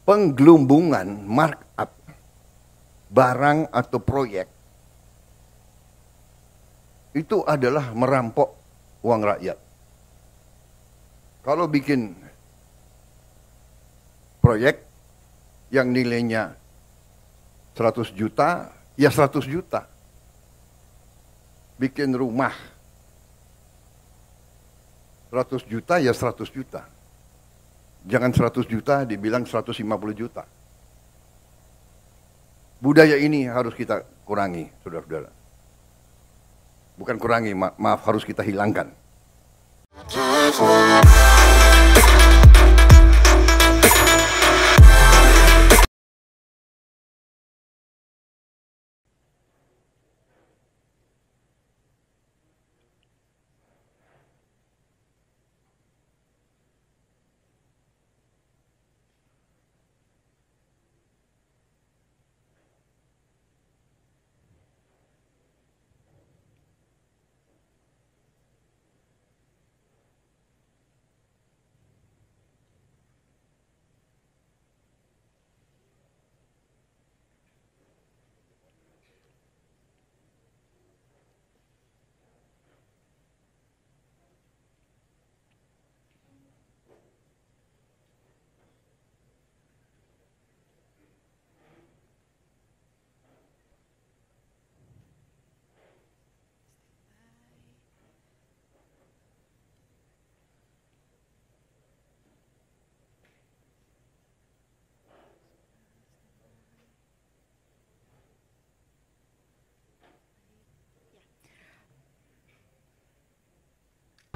penggelumbungan markup barang atau proyek itu adalah merampok uang rakyat. Kalau bikin proyek yang nilainya 100 juta, ya 100 juta. Bikin rumah 100 juta, ya 100 juta. Jangan 100 juta dibilang 150 juta. Budaya ini harus kita kurangi, saudara-saudara. Bukan kurangi, maaf, harus kita hilangkan.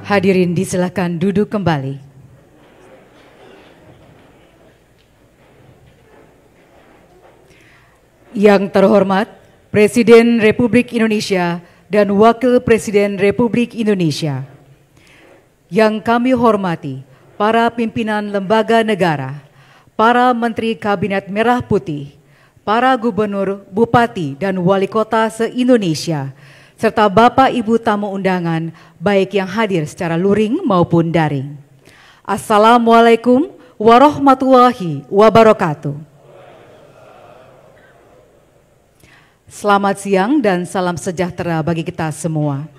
Hadirin disilakan duduk kembali. Yang terhormat Presiden Republik Indonesia dan Wakil Presiden Republik Indonesia. Yang kami hormati para pimpinan lembaga negara, para Menteri Kabinet Merah Putih, para Gubernur, Bupati, dan Wali Kota se-Indonesia, serta Bapak Ibu tamu undangan, baik yang hadir secara luring maupun daring. Assalamualaikum warahmatullahi wabarakatuh. Selamat siang dan salam sejahtera bagi kita semua.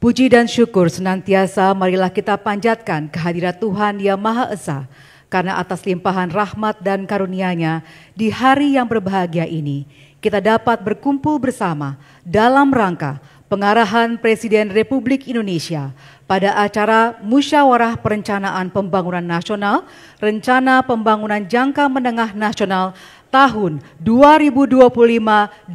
Puji dan syukur senantiasa marilah kita panjatkan kehadirat Tuhan Yang Maha Esa, karena atas limpahan rahmat dan karunia-Nya di hari yang berbahagia ini, kita dapat berkumpul bersama dalam rangka pengarahan Presiden Republik Indonesia pada acara Musyawarah Perencanaan Pembangunan Nasional, Rencana Pembangunan Jangka Menengah Nasional tahun 2025-2029.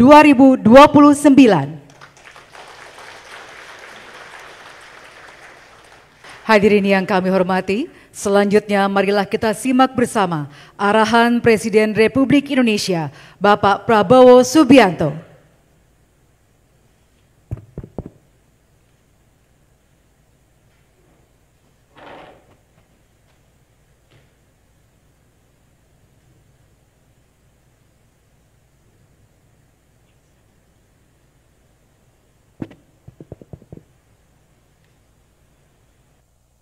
Hadirin yang kami hormati, selanjutnya marilah kita simak bersama arahan Presiden Republik Indonesia, Bapak Prabowo Subianto.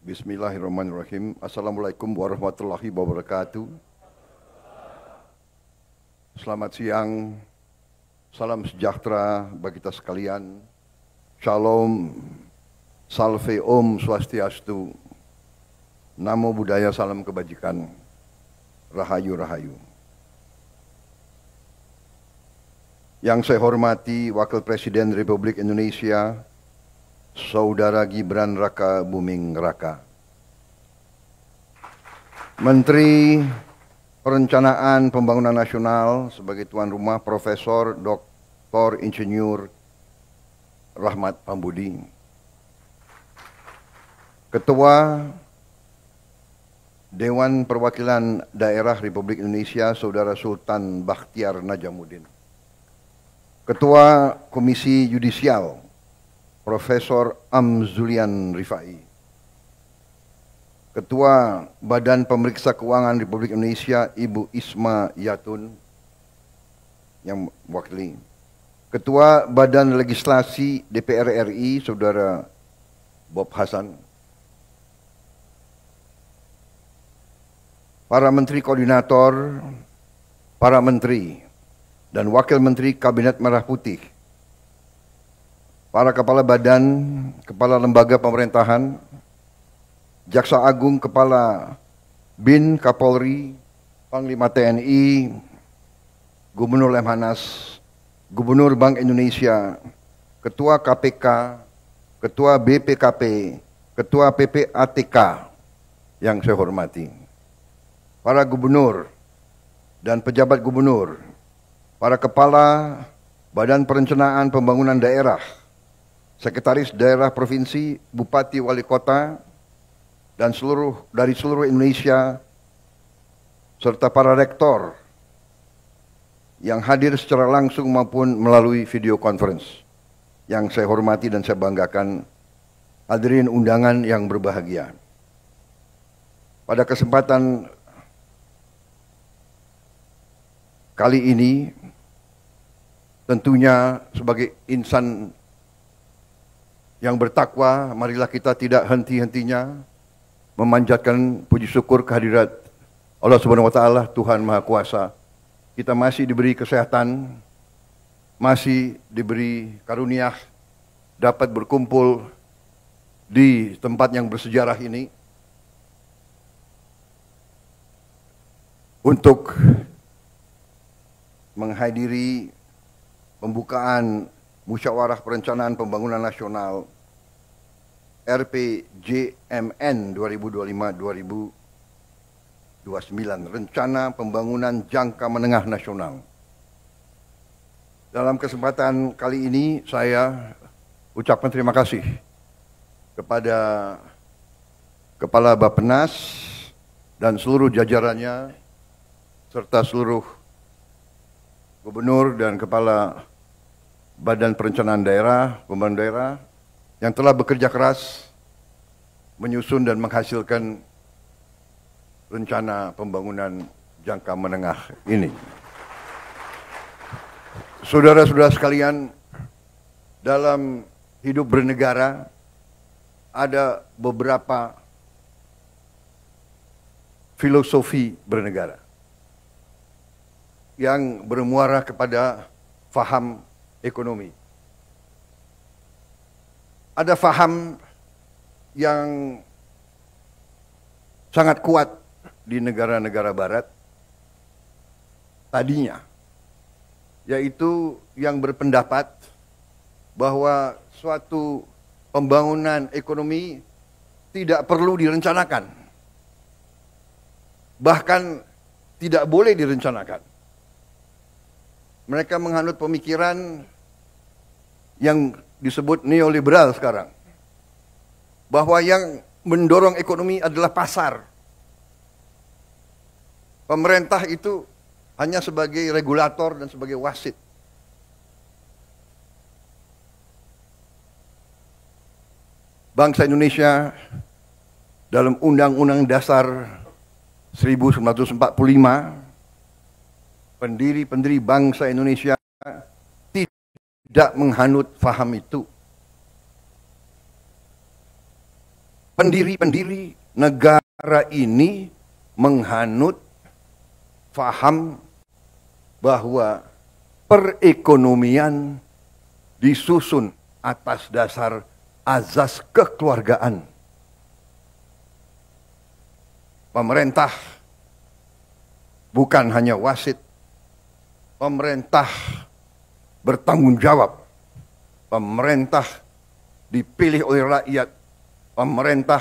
Bismillahirrahmanirrahim. Assalamualaikum warahmatullahi wabarakatuh. Selamat siang, salam sejahtera bagi kita sekalian. Shalom, salve om swastiastu, namo buddhaya, salam kebajikan, rahayu rahayu. Yang saya hormati Wakil Presiden Republik Indonesia, Saudara Gibran Raka Buming Raka, Menteri Perencanaan Pembangunan Nasional sebagai tuan rumah Profesor Dr. Insinyur Rahmat Pambudi, Ketua Dewan Perwakilan Daerah Republik Indonesia Saudara Sultan Bakhtiar Najamuddin, Ketua Komisi Yudisial Profesor Amzulian Rifai, Ketua Badan Pemeriksa Keuangan Republik Indonesia Ibu Isma Yatun yang mewakili, Ketua Badan Legislasi DPR RI Saudara Bob Hasan, para menteri koordinator, para menteri dan wakil menteri Kabinet Merah Putih, para kepala badan, kepala lembaga pemerintahan, Jaksa Agung, Kepala BIN, Kapolri, Panglima TNI, Gubernur Lemhanas, Gubernur Bank Indonesia, Ketua KPK, Ketua BPKP, Ketua PPATK yang saya hormati, para gubernur dan pejabat gubernur, para kepala Badan Perencanaan Pembangunan Daerah, Sekretaris Daerah Provinsi, Bupati, Wali Kota, dan dari seluruh Indonesia, serta para rektor yang hadir secara langsung maupun melalui video conference. Yang saya hormati dan saya banggakan, hadirin undangan yang berbahagia. Pada kesempatan kali ini, tentunya sebagai insan yang bertakwa, marilah kita tidak henti-hentinya memanjatkan puji syukur kehadirat Allah Subhanahu wa Ta'ala, Tuhan Maha Kuasa. Kita masih diberi kesehatan, masih diberi karunia dapat berkumpul di tempat yang bersejarah ini untuk menghadiri pembukaan Musyawarah Perencanaan Pembangunan Nasional RPJMN 2025-2029, Rencana Pembangunan Jangka Menengah Nasional. Dalam kesempatan kali ini saya ucapkan terima kasih kepada Kepala Bappenas dan seluruh jajarannya, serta seluruh gubernur dan kepala Badan Perencanaan Daerah, Pembangunan Daerah yang telah bekerja keras menyusun dan menghasilkan rencana pembangunan jangka menengah ini. Saudara-saudara sekalian, dalam hidup bernegara ada beberapa filosofi bernegara yang bermuara kepada faham ekonomi. Ada faham yang sangat kuat di negara-negara barat tadinya, yaitu yang berpendapat bahwa suatu pembangunan ekonomi tidak perlu direncanakan, bahkan tidak boleh direncanakan. Mereka menganut pemikiran yang disebut neoliberal sekarang, bahwa yang mendorong ekonomi adalah pasar. Pemerintah itu hanya sebagai regulator dan sebagai wasit. Bangsa Indonesia dalam Undang-Undang Dasar 1945, pendiri-pendiri bangsa Indonesia tidak menghanut faham itu. Pendiri-pendiri negara ini menghanut faham bahwa perekonomian disusun atas dasar azas kekeluargaan. Pemerintah bukan hanya wasit, pemerintah bertanggung jawab. Pemerintah dipilih oleh rakyat. Pemerintah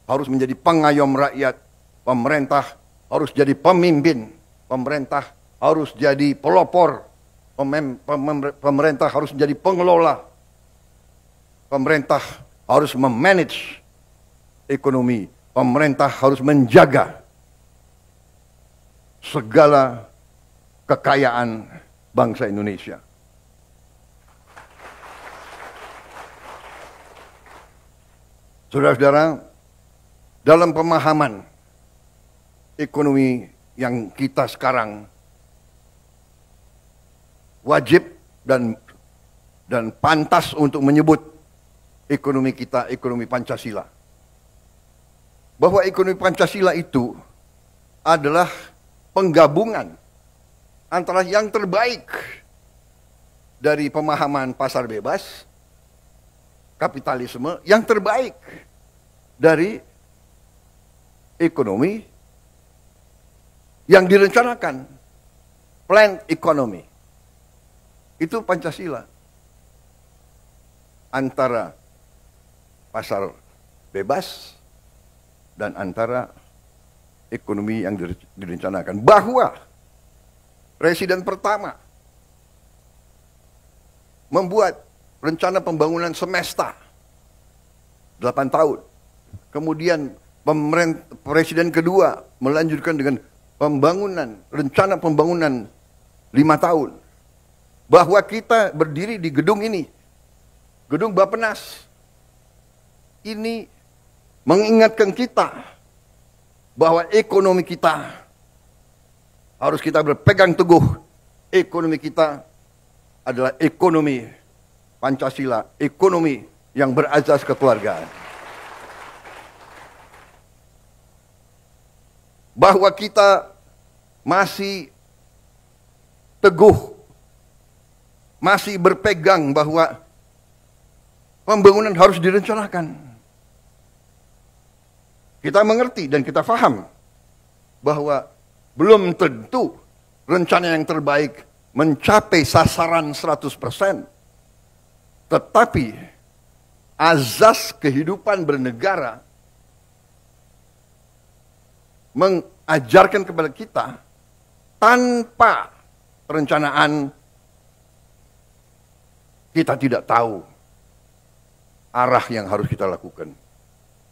harus menjadi pengayom rakyat. Pemerintah harus jadi pemimpin. Pemerintah harus jadi pelopor. Pemerintah harus menjadi pengelola. Pemerintah harus memanage ekonomi. Pemerintah harus menjaga segala kekayaan bangsa Indonesia. Saudara-saudara, dalam pemahaman ekonomi yang kita sekarang wajib dan pantas untuk menyebut ekonomi kita ekonomi Pancasila. Bahwa ekonomi Pancasila itu adalah penggabungan antara yang terbaik dari pemahaman pasar bebas, kapitalisme, yang terbaik dari ekonomi yang direncanakan, planned economy. Itu Pancasila. Antara pasar bebas dan antara ekonomi yang direncanakan. Bahwa Presiden pertama membuat rencana pembangunan semesta 8 tahun. Kemudian Presiden kedua melanjutkan dengan rencana pembangunan 5 tahun. Bahwa kita berdiri di gedung ini, gedung Bappenas, ini mengingatkan kita bahwa ekonomi kita harus kita berpegang teguh. Ekonomi kita adalah ekonomi Pancasila, ekonomi yang berazas kekeluargaan. Bahwa kita masih teguh, masih berpegang bahwa pembangunan harus direncanakan. Kita mengerti dan kita paham bahwa belum tentu rencana yang terbaik mencapai sasaran 100%. Tetapi azas kehidupan bernegara mengajarkan kepada kita tanpa perencanaan kita tidak tahu arah yang harus kita lakukan.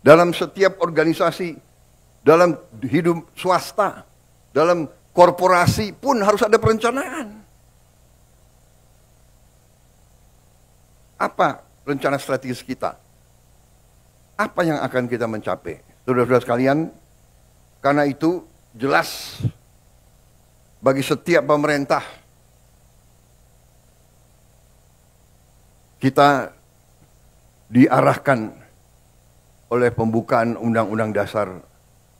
Dalam setiap organisasi, dalam hidup swasta, dalam korporasi pun harus ada perencanaan. Apa rencana strategis kita? Apa yang akan kita mencapai? Saudara-saudara sekalian, karena itu jelas bagi setiap pemerintah kita diarahkan oleh pembukaan Undang-Undang Dasar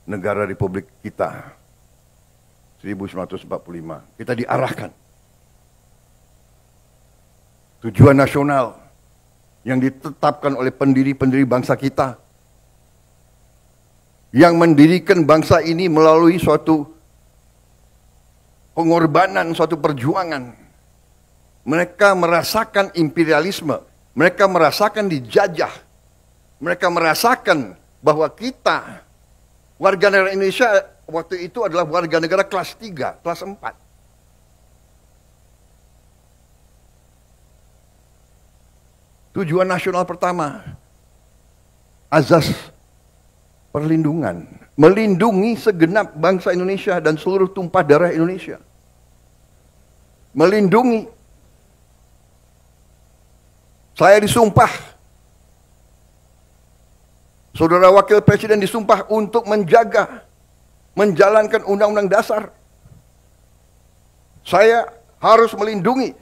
Negara Republik kita 1945. Kita diarahkan. Tujuan nasional yang ditetapkan oleh pendiri-pendiri bangsa kita, yang mendirikan bangsa ini melalui suatu pengorbanan, suatu perjuangan. Mereka merasakan imperialisme, mereka merasakan dijajah, mereka merasakan bahwa kita, warga negara Indonesia waktu itu adalah warga negara kelas 3, kelas 4. Tujuan nasional pertama, azas perlindungan, melindungi segenap bangsa Indonesia dan seluruh tumpah darah Indonesia. Melindungi. Saya disumpah, Saudara Wakil Presiden disumpah untuk menjaga, menjalankan Undang-Undang Dasar. Saya harus melindungi,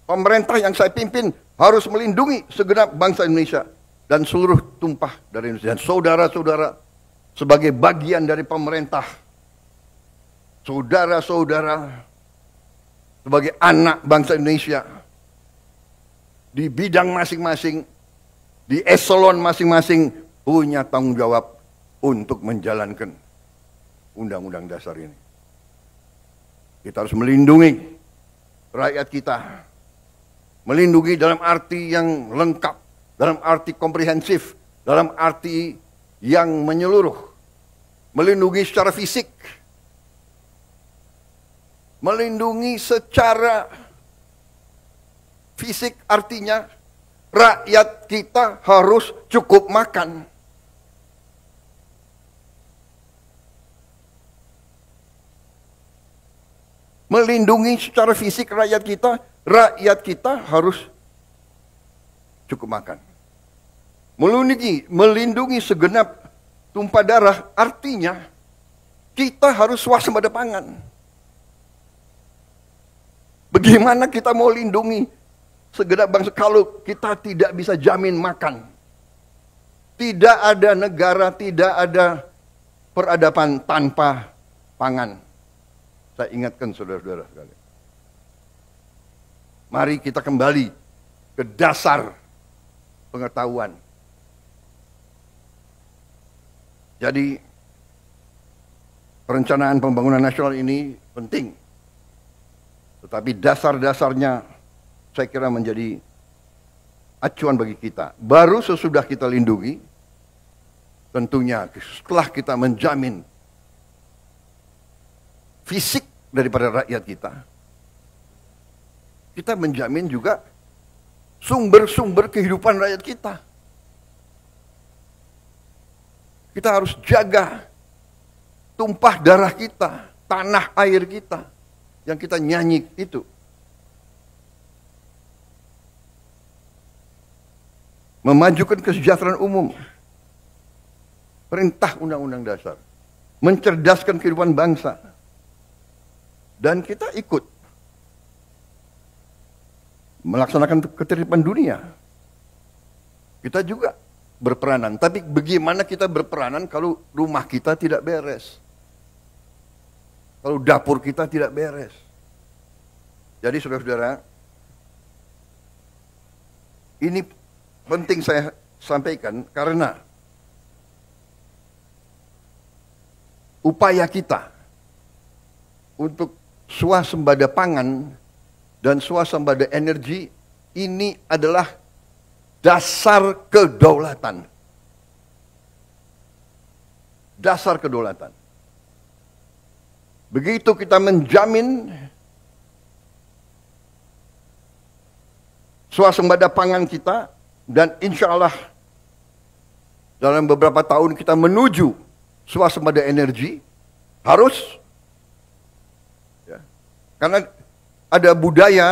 pemerintah yang saya pimpin harus melindungi segenap bangsa Indonesia dan seluruh tumpah dari Indonesia. Dan saudara-saudara sebagai bagian dari pemerintah, saudara-saudara sebagai anak bangsa Indonesia, di bidang masing-masing, di eselon masing-masing punya tanggung jawab untuk menjalankan Undang-Undang Dasar ini. Kita harus melindungi rakyat kita. Melindungi dalam arti yang lengkap, dalam arti komprehensif, dalam arti yang menyeluruh. Melindungi secara fisik. Melindungi secara fisik artinya rakyat kita harus cukup makan. Melindungi secara fisik rakyat kita harus cukup makan. Melindungi segenap tumpah darah artinya kita harus swasembada pangan. Bagaimana kita mau lindungi segenap bangsa kalau kita tidak bisa jamin makan? Tidak ada negara, tidak ada peradaban tanpa pangan. Saya ingatkan saudara-saudara sekalian. Mari kita kembali ke dasar pengetahuan. Jadi perencanaan pembangunan nasional ini penting. Tetapi dasar-dasarnya saya kira menjadi acuan bagi kita. Baru sesudah kita lindungi, tentunya setelah kita menjamin fisik daripada rakyat kita, kita menjamin juga sumber-sumber kehidupan rakyat kita. Kita harus jaga tumpah darah kita, tanah air kita, yang kita nyanyi itu. Memajukan kesejahteraan umum. Perintah Undang-Undang Dasar. Mencerdaskan kehidupan bangsa. Dan kita ikut melaksanakan ketertiban dunia. Kita juga berperanan. Tapi bagaimana kita berperanan kalau rumah kita tidak beres? Kalau dapur kita tidak beres? Jadi saudara-saudara, ini penting saya sampaikan karena upaya kita untuk swasembada pangan dan swasembada energi ini adalah dasar kedaulatan. Dasar kedaulatan. Begitu kita menjamin swasembada pangan kita, dan insya Allah dalam beberapa tahun kita menuju swasembada energi, harus ya, karena ada budaya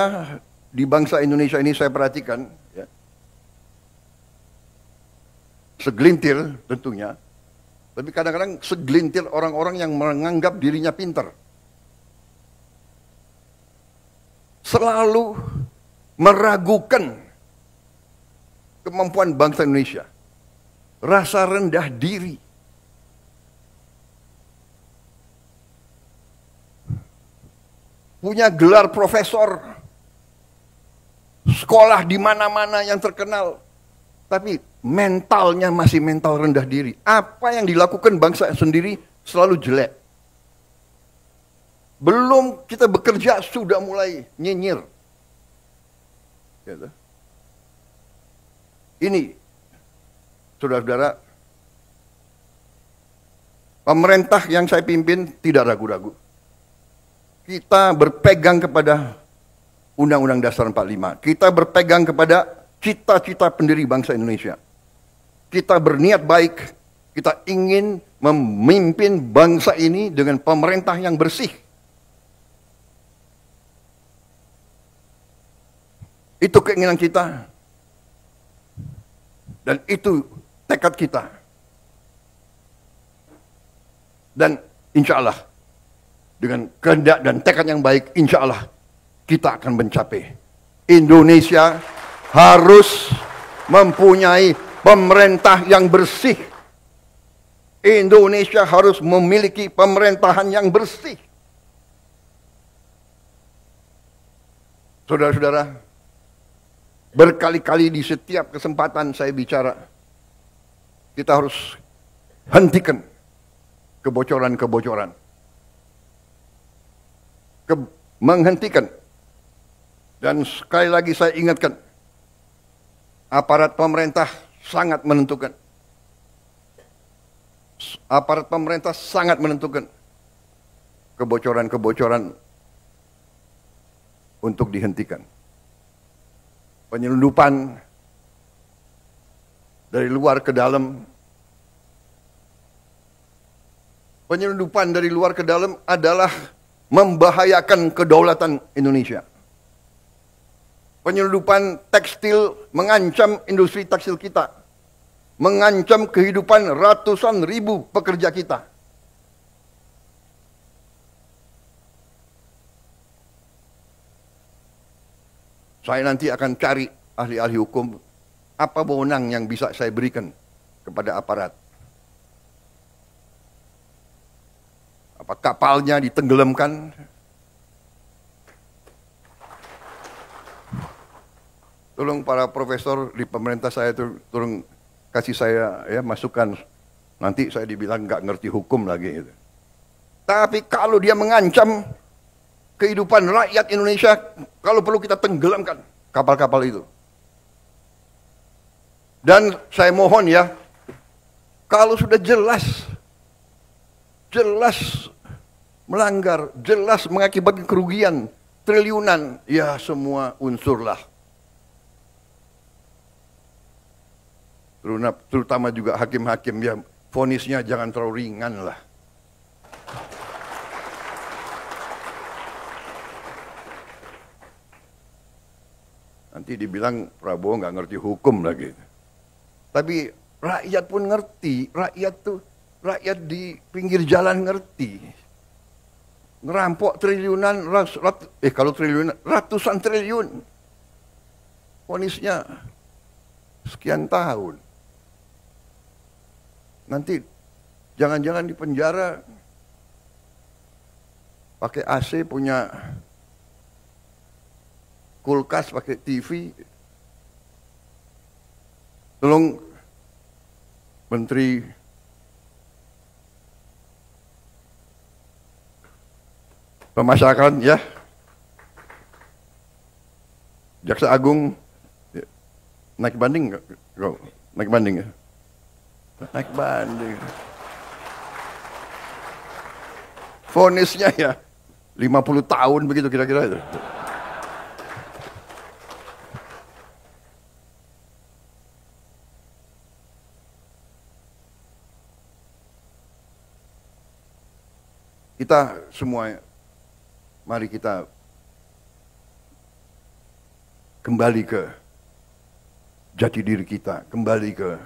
di bangsa Indonesia ini saya perhatikan, ya, segelintir tentunya, tapi kadang-kadang segelintir orang-orang yang menganggap dirinya pintar, selalu meragukan kemampuan bangsa Indonesia. Rasa rendah diri. Punya gelar profesor. Sekolah di mana-mana yang terkenal. Tapi mentalnya masih mental rendah diri. Apa yang dilakukan bangsa sendiri selalu jelek. Belum kita bekerja sudah mulai nyinyir. Gitu. Ini, saudara-saudara, pemerintah yang saya pimpin tidak ragu-ragu. Kita berpegang kepada Undang-Undang Dasar 45. Kita berpegang kepada cita-cita pendiri bangsa Indonesia. Kita berniat baik, kita ingin memimpin bangsa ini dengan pemerintah yang bersih. Itu keinginan kita. Dan itu tekad kita. Dan insya Allah, dengan kehendak dan tekad yang baik, insya Allah kita akan mencapai. Indonesia harus mempunyai pemerintah yang bersih. Indonesia harus memiliki pemerintahan yang bersih. Saudara-saudara, berkali-kali di setiap kesempatan saya bicara, kita harus hentikan kebocoran-kebocoran. Menghentikan. Dan sekali lagi saya ingatkan, aparat pemerintah sangat menentukan. Aparat pemerintah sangat menentukan kebocoran-kebocoran untuk dihentikan. Penyelundupan dari luar ke dalam. Penyelundupan dari luar ke dalam adalah membahayakan kedaulatan Indonesia. Penyelundupan tekstil mengancam industri tekstil kita. Mengancam kehidupan ratusan ribu pekerja kita. Saya nanti akan cari ahli-ahli hukum, apa wewenang yang bisa saya berikan kepada aparat. kapalnya ditenggelamkan. Tolong para profesor di pemerintah saya itu tolong kasih saya ya masukan. Nanti saya dibilang nggak ngerti hukum lagi. Gitu. Tapi kalau dia mengancam kehidupan rakyat Indonesia, kalau perlu kita tenggelamkan kapal-kapal itu. Dan saya mohon ya, kalau sudah jelas melanggar, jelas mengakibatkan kerugian triliunan, ya semua unsurlah. Terutama juga hakim-hakim ya, vonisnya jangan terlalu ringan lah. Nanti dibilang Prabowo nggak ngerti hukum lagi. Tapi rakyat pun ngerti, rakyat di pinggir jalan ngerti. Ngerampok triliunan, kalau triliunan, ratusan triliun. Vonisnya sekian tahun. Nanti jangan-jangan di penjara pakai AC, punya kulkas, pakai TV. Tolong Menteri Pemasyarakatan ya, Jaksa Agung naik banding nggak? Naik banding ya? Naik banding. Vonisnya ya 50 tahun begitu kira-kira itu. Kita semua, mari kita kembali ke jati diri kita, kembali ke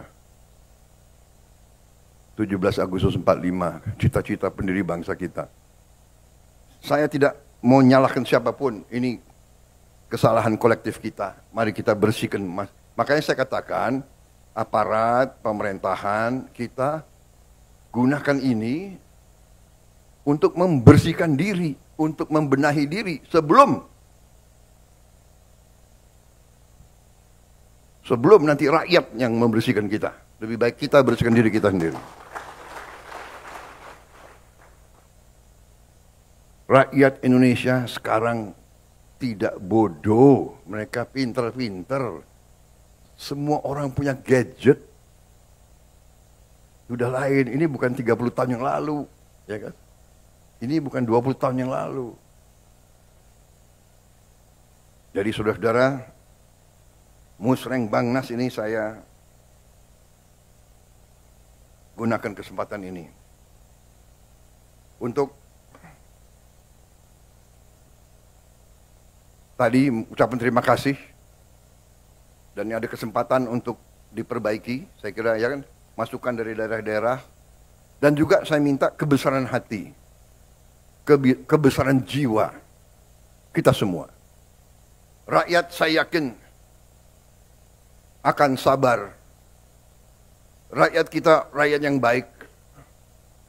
17 Agustus 45, cita-cita pendiri bangsa kita. Saya tidak mau nyalahkan siapapun, ini kesalahan kolektif kita. Mari kita bersihkan. Makanya saya katakan, aparat pemerintahan kita gunakan ini untuk membersihkan diri, untuk membenahi diri sebelum nanti rakyat yang membersihkan kita. Lebih baik kita bersihkan diri kita sendiri. Rakyat Indonesia sekarang tidak bodoh, mereka pinter-pinter. Semua orang punya gadget. Sudah lain, ini bukan 30 tahun yang lalu, ya kan? Ini bukan 20 tahun yang lalu. Jadi saudara-saudara, Musreng Bangnas ini saya gunakan kesempatan ini untuk tadi ucapan terima kasih, dan ini ada kesempatan untuk diperbaiki, saya kira ya kan, masukan dari daerah-daerah, dan juga saya minta kebesaran hati, kebesaran jiwa kita semua. Rakyat saya yakin akan sabar. Rakyat kita rakyat yang baik.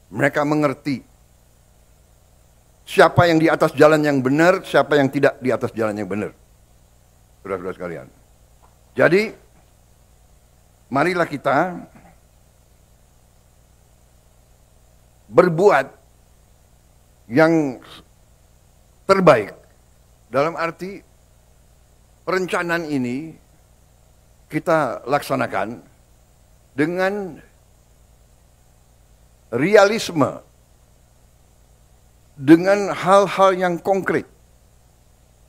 Mereka mengerti siapa yang di atas jalan yang benar, siapa yang tidak di atas jalan yang benar. Saudara-saudara sekalian. Jadi, marilah kita berbuat yang terbaik. Dalam arti perencanaan ini kita laksanakan dengan realisme, dengan hal-hal yang konkret.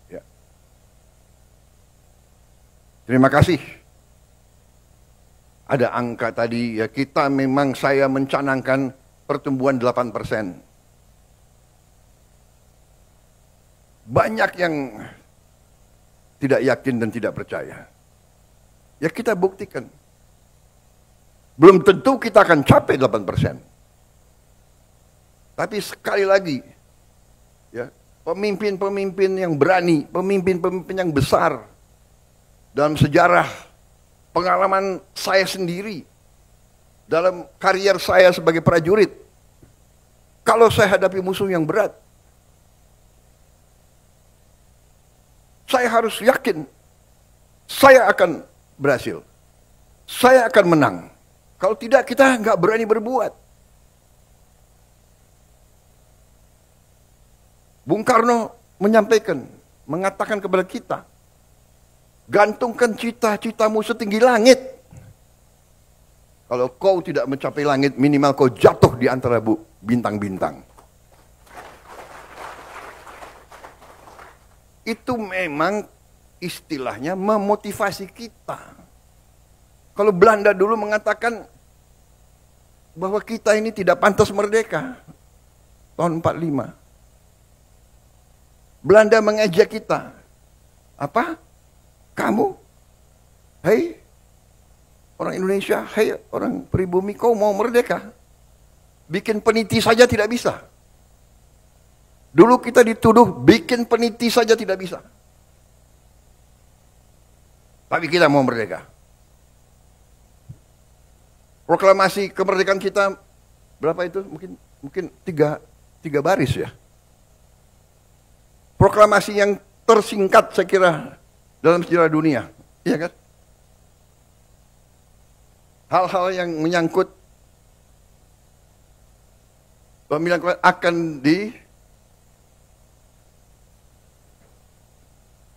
Ya. Terima kasih. Ada angka tadi, ya kita memang saya mencanangkan pertumbuhan 8%. Banyak yang tidak yakin dan tidak percaya. Ya kita buktikan. Belum tentu kita akan capai 8%. Tapi sekali lagi, ya, pemimpin-pemimpin yang berani, pemimpin-pemimpin yang besar dalam sejarah pengalaman saya sendiri, dalam karier saya sebagai prajurit, Kalau saya hadapi musuh yang berat, saya harus yakin saya akan berhasil. Saya akan menang. Kalau tidak, kita nggak berani berbuat. Bung Karno menyampaikan, mengatakan kepada kita, gantungkan cita-citamu setinggi langit. Kalau kau tidak mencapai langit, minimal kau jatuh di antara bintang-bintang. Itu memang istilahnya memotivasi kita. Kalau Belanda dulu mengatakan bahwa kita ini tidak pantas merdeka, tahun 45. Belanda mengejek kita. Apa? Kamu? Hei, orang Indonesia, hei orang pribumi, kau mau merdeka? Bikin peniti saja tidak bisa. Dulu kita dituduh bikin peniti saja tidak bisa. Tapi kita mau merdeka. Proklamasi kemerdekaan kita berapa itu? Mungkin tiga baris ya. Proklamasi yang tersingkat saya kira dalam sejarah dunia, iya kan? Hal-hal yang menyangkut pemilihan akan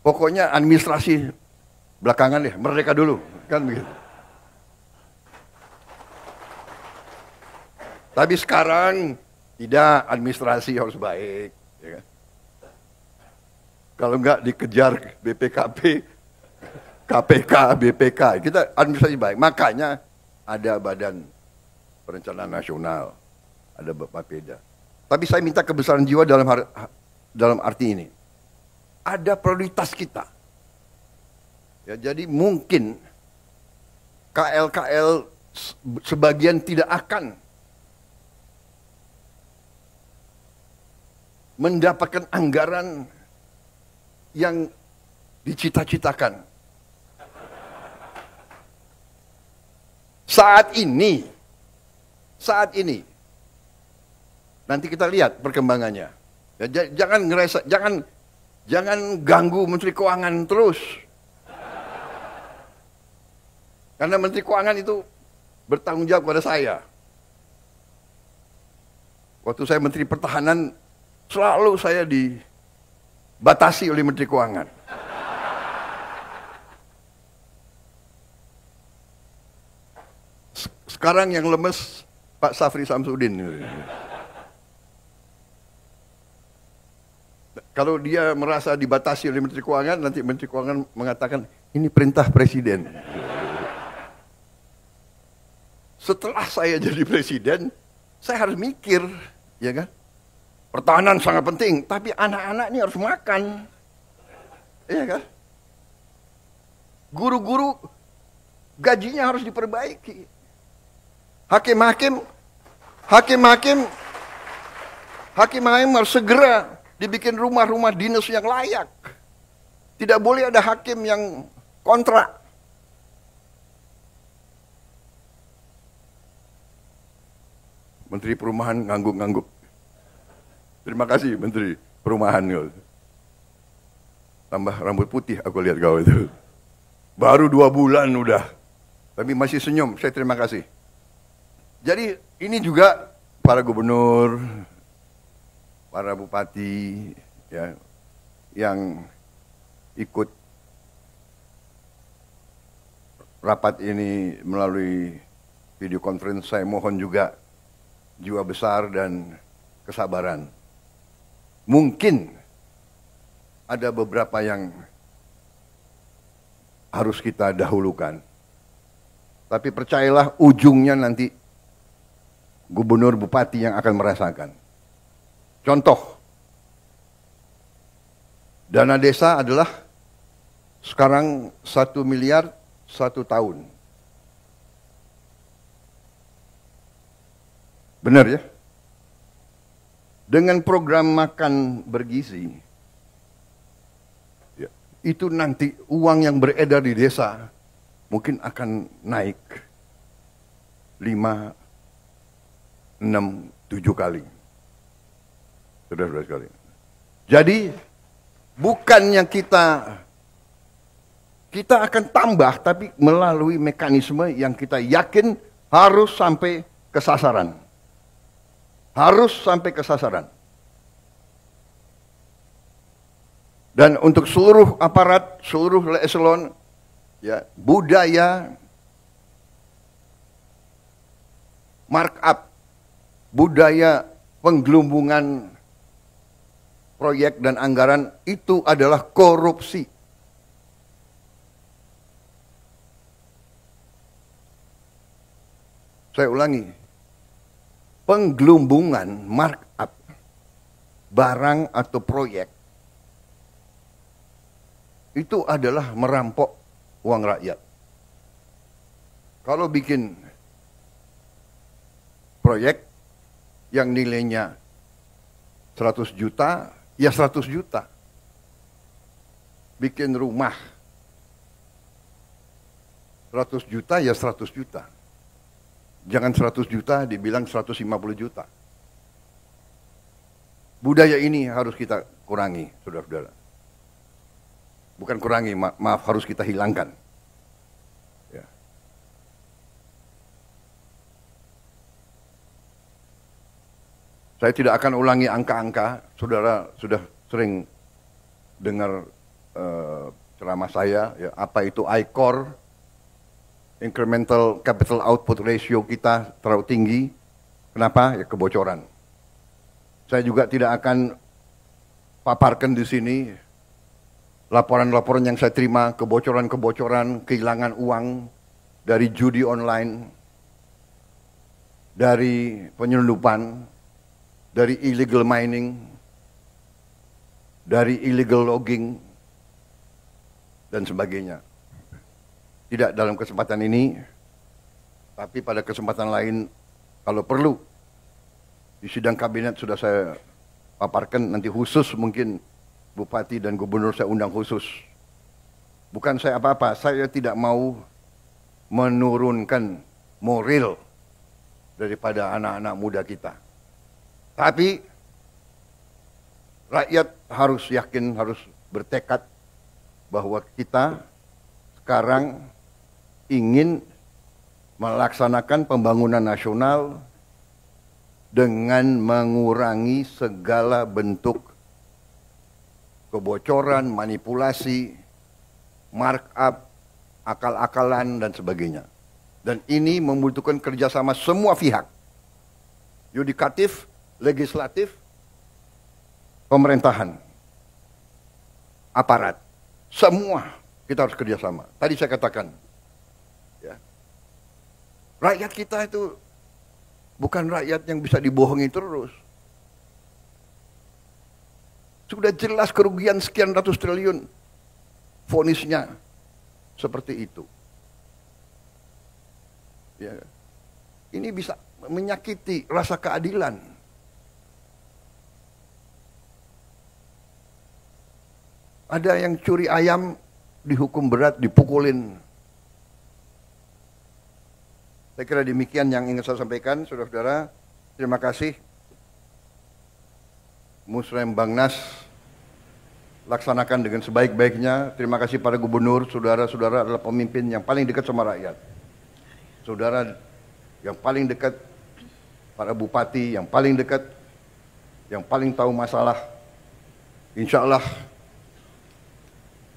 pokoknya administrasi belakangan ya, merdeka dulu, kan begitu. Tapi sekarang tidak, administrasi harus baik, ya kan? Kalau enggak dikejar BPKP, KPK, BPK, kita administrasi baik. Makanya ada Badan Perencanaan Nasional, ada Bapeda. Tapi saya minta kebesaran jiwa dalam arti ini. Ada prioritas kita. Ya, jadi mungkin KL-KL sebagian tidak akan mendapatkan anggaran yang dicita-citakan. Saat ini, nanti kita lihat perkembangannya. Ya, jangan ganggu Menteri Keuangan terus. Karena Menteri Keuangan itu bertanggung jawab kepada saya. Waktu saya Menteri Pertahanan, selalu saya dibatasi oleh Menteri Keuangan. Sekarang yang lemes Pak Safri Samsudin. Kalau dia merasa dibatasi oleh Menteri Keuangan, nanti Menteri Keuangan mengatakan, ini perintah Presiden. Setelah saya jadi Presiden, saya harus mikir, ya kan? Pertahanan sangat penting, tapi anak-anak ini harus makan. Iya kan? Guru-guru gajinya harus diperbaiki. Hakim-hakim harus segera dibikin rumah-rumah dinas yang layak. Tidak boleh ada hakim yang kontrak. Menteri Perumahan ngangguk-ngangguk. Terima kasih Menteri Perumahan. Tambah rambut putih aku lihat kau itu. Baru 2 bulan udah. Tapi masih senyum, saya terima kasih. Jadi ini juga para gubernur, para bupati ya, yang ikut rapat ini melalui video conference, saya mohon juga jiwa besar dan kesabaran. Mungkin ada beberapa yang harus kita dahulukan. Tapi percayalah ujungnya nanti gubernur bupati yang akan merasakan. Contoh, dana desa adalah sekarang 1 miliar 1 tahun. Benar ya? Dengan program makan bergizi, ya, itu nanti uang yang beredar di desa mungkin akan naik 5, 6, 7 kali. saudara-saudara sekalian. Jadi bukannya kita akan tambah, tapi melalui mekanisme yang kita yakin harus sampai ke sasaran. Harus sampai ke sasaran. Dan untuk seluruh aparat, seluruh eselon, ya, budaya markup, budaya penggelumbungan proyek dan anggaran itu adalah korupsi. Saya ulangi, penggelumbungan markup barang atau proyek itu adalah merampok uang rakyat. Kalau bikin proyek yang nilainya 100 juta, ya 100 juta. Bikin rumah 100 juta, ya 100 juta. Jangan 100 juta dibilang 150 juta. Budaya ini harus kita kurangi, saudara-saudara. Bukan kurangi, maaf, harus kita hilangkan. Ya. Saya tidak akan ulangi angka-angka, saudara sudah sering dengar ceramah saya, ya, apa itu ICOR, incremental capital output ratio kita terlalu tinggi. Kenapa? Ya, kebocoran. Saya juga tidak akan paparkan di sini laporan-laporan yang saya terima, kebocoran-kebocoran, kehilangan uang dari judi online, dari penyelundupan, dari illegal mining, dari illegal logging, dan sebagainya. Tidak dalam kesempatan ini, tapi pada kesempatan lain, kalau perlu, di sidang kabinet sudah saya paparkan, nanti khusus mungkin Bupati dan Gubernur saya undang khusus. Bukan saya apa-apa, saya tidak mau menurunkan moral daripada anak-anak muda kita. Tapi rakyat harus yakin, harus bertekad bahwa kita sekarang ingin melaksanakan pembangunan nasional dengan mengurangi segala bentuk kebocoran, manipulasi, markup, akal-akalan, dan sebagainya. Dan ini membutuhkan kerjasama semua pihak. Yudikatif, legislatif, pemerintahan, aparat. Semua kita harus kerjasama. Tadi saya katakan, ya, rakyat kita itu bukan rakyat yang bisa dibohongi terus. Sudah jelas kerugian sekian ratus triliun. Vonisnya seperti itu. Ya. Ini bisa menyakiti rasa keadilan. Ada yang curi ayam dihukum berat, dipukulin. Saya kira demikian yang ingin saya sampaikan, saudara-saudara. Terima kasih. Musrem Bangnas laksanakan dengan sebaik-baiknya. Terima kasih pada gubernur, saudara-saudara adalah pemimpin yang paling dekat sama rakyat. Saudara yang paling dekat, para bupati yang paling dekat, yang paling tahu masalah. Insya Allah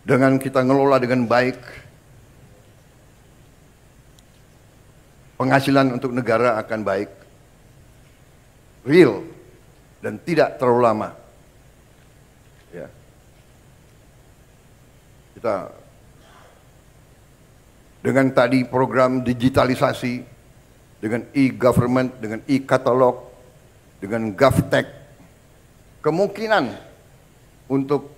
dengan kita ngelola dengan baik, penghasilan untuk negara akan baik, real, dan tidak terlalu lama. Ya. Kita dengan tadi program digitalisasi, dengan e-government, dengan e-katalog, dengan GovTech, kemungkinan untuk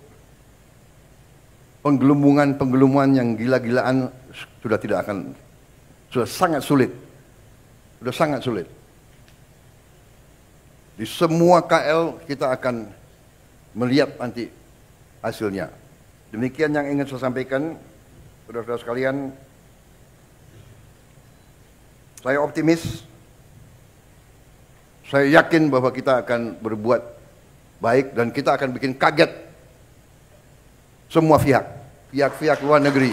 penggelembungan yang gila-gilaan sudah sangat sulit. Sudah sangat sulit. Di semua KL kita akan melihat nanti hasilnya. Demikian yang ingin saya sampaikan, saudara-saudara sekalian. Saya optimis. Saya yakin bahwa kita akan berbuat baik dan kita akan bikin kaget semua pihak luar negeri.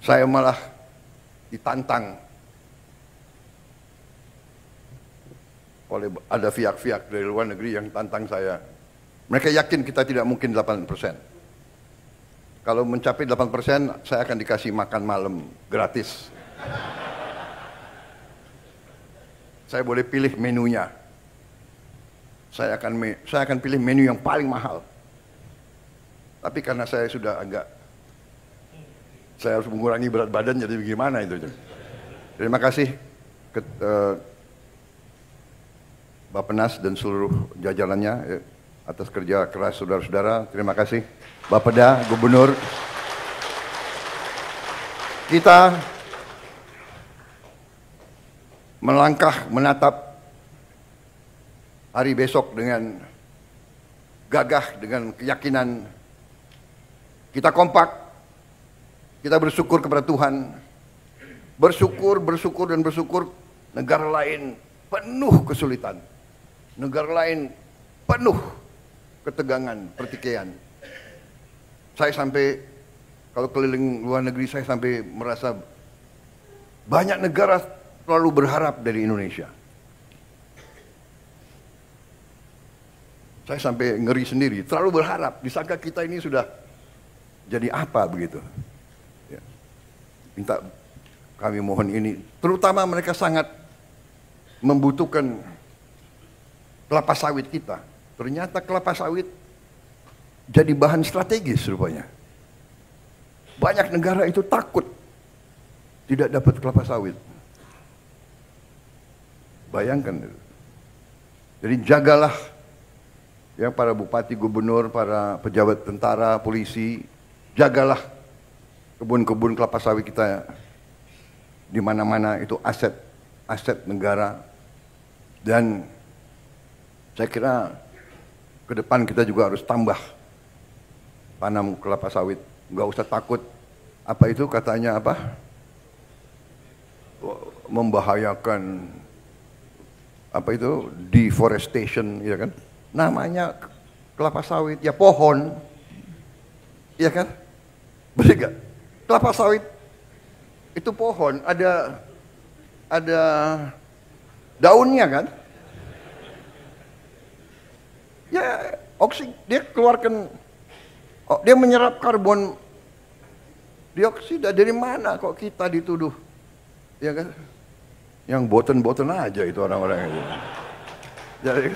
Saya malah ditantang oleh ada pihak-pihak dari luar negeri yang tantang saya. Mereka yakin kita tidak mungkin 8%. Kalau mencapai 8%, saya akan dikasih makan malam gratis. Saya boleh pilih menunya. Saya akan pilih menu yang paling mahal. Tapi karena saya sudah saya harus mengurangi berat badan, jadi bagaimana itu? Terima kasih Bappenas dan seluruh jajarannya atas kerja keras saudara-saudara. Terima kasih Bapeda, Gubernur. Kita melangkah menatap hari besok dengan gagah, dengan keyakinan. Kita kompak. Kita bersyukur kepada Tuhan, bersyukur, negara lain penuh kesulitan, negara lain penuh ketegangan, pertikaian. Saya sampai, kalau keliling luar negeri, saya sampai merasa banyak negara terlalu berharap dari Indonesia. Saya sampai ngeri sendiri, terlalu berharap, disangka kita ini sudah jadi apa begitu. Minta kami mohon ini, terutama mereka sangat membutuhkan kelapa sawit kita. Ternyata kelapa sawit jadi bahan strategis rupanya. Banyak negara itu takut tidak dapat kelapa sawit. Bayangkan. Jadi jagalah ya para bupati, gubernur, para pejabat tentara, polisi, jagalah kebun-kebun kelapa sawit kita di mana-mana, itu aset negara. Dan saya kira ke depan kita juga harus tambah tanam kelapa sawit. Nggak usah takut apa itu katanya apa, membahayakan apa itu deforestation, ya kan? Namanya kelapa sawit ya pohon, ya kan? Betul nggak? Kelapa sawit itu pohon, ada daunnya kan? Ya, dia keluarkan, dia menyerap karbon dioksida. Dari mana kok kita dituduh? Ya kan? Yang boten-boten aja itu orang-orang itu. Jadi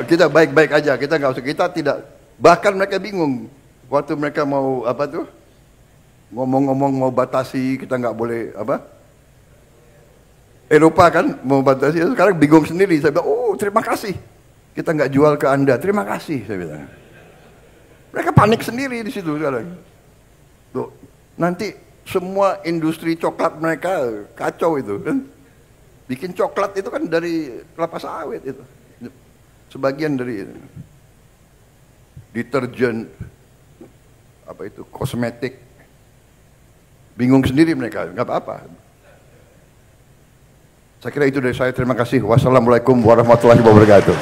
kita baik-baik aja, kita tidak, bahkan mereka bingung. Waktu mereka mau apa tuh, ngomong-ngomong mau batasi, kita nggak boleh apa, Eropa kan mau batasi, sekarang bingung sendiri. Saya bilang, oh terima kasih, kita nggak jual ke Anda, terima kasih, saya bilang. Mereka panik sendiri di situ sekarang. Tuh, nanti semua industri coklat mereka kacau itu kan, bikin coklat itu kan dari kelapa sawit itu, sebagian dari itu. Deterjen, apa itu, kosmetik, bingung sendiri mereka, nggak apa-apa. Saya kira itu dari saya, terima kasih. Wassalamualaikum warahmatullahi wabarakatuh.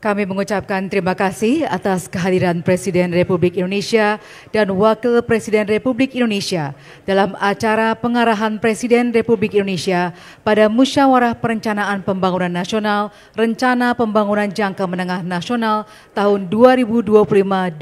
Kami mengucapkan terima kasih atas kehadiran Presiden Republik Indonesia dan Wakil Presiden Republik Indonesia dalam acara pengarahan Presiden Republik Indonesia pada Musyawarah Perencanaan Pembangunan Nasional Rencana Pembangunan Jangka Menengah Nasional tahun 2025-2029.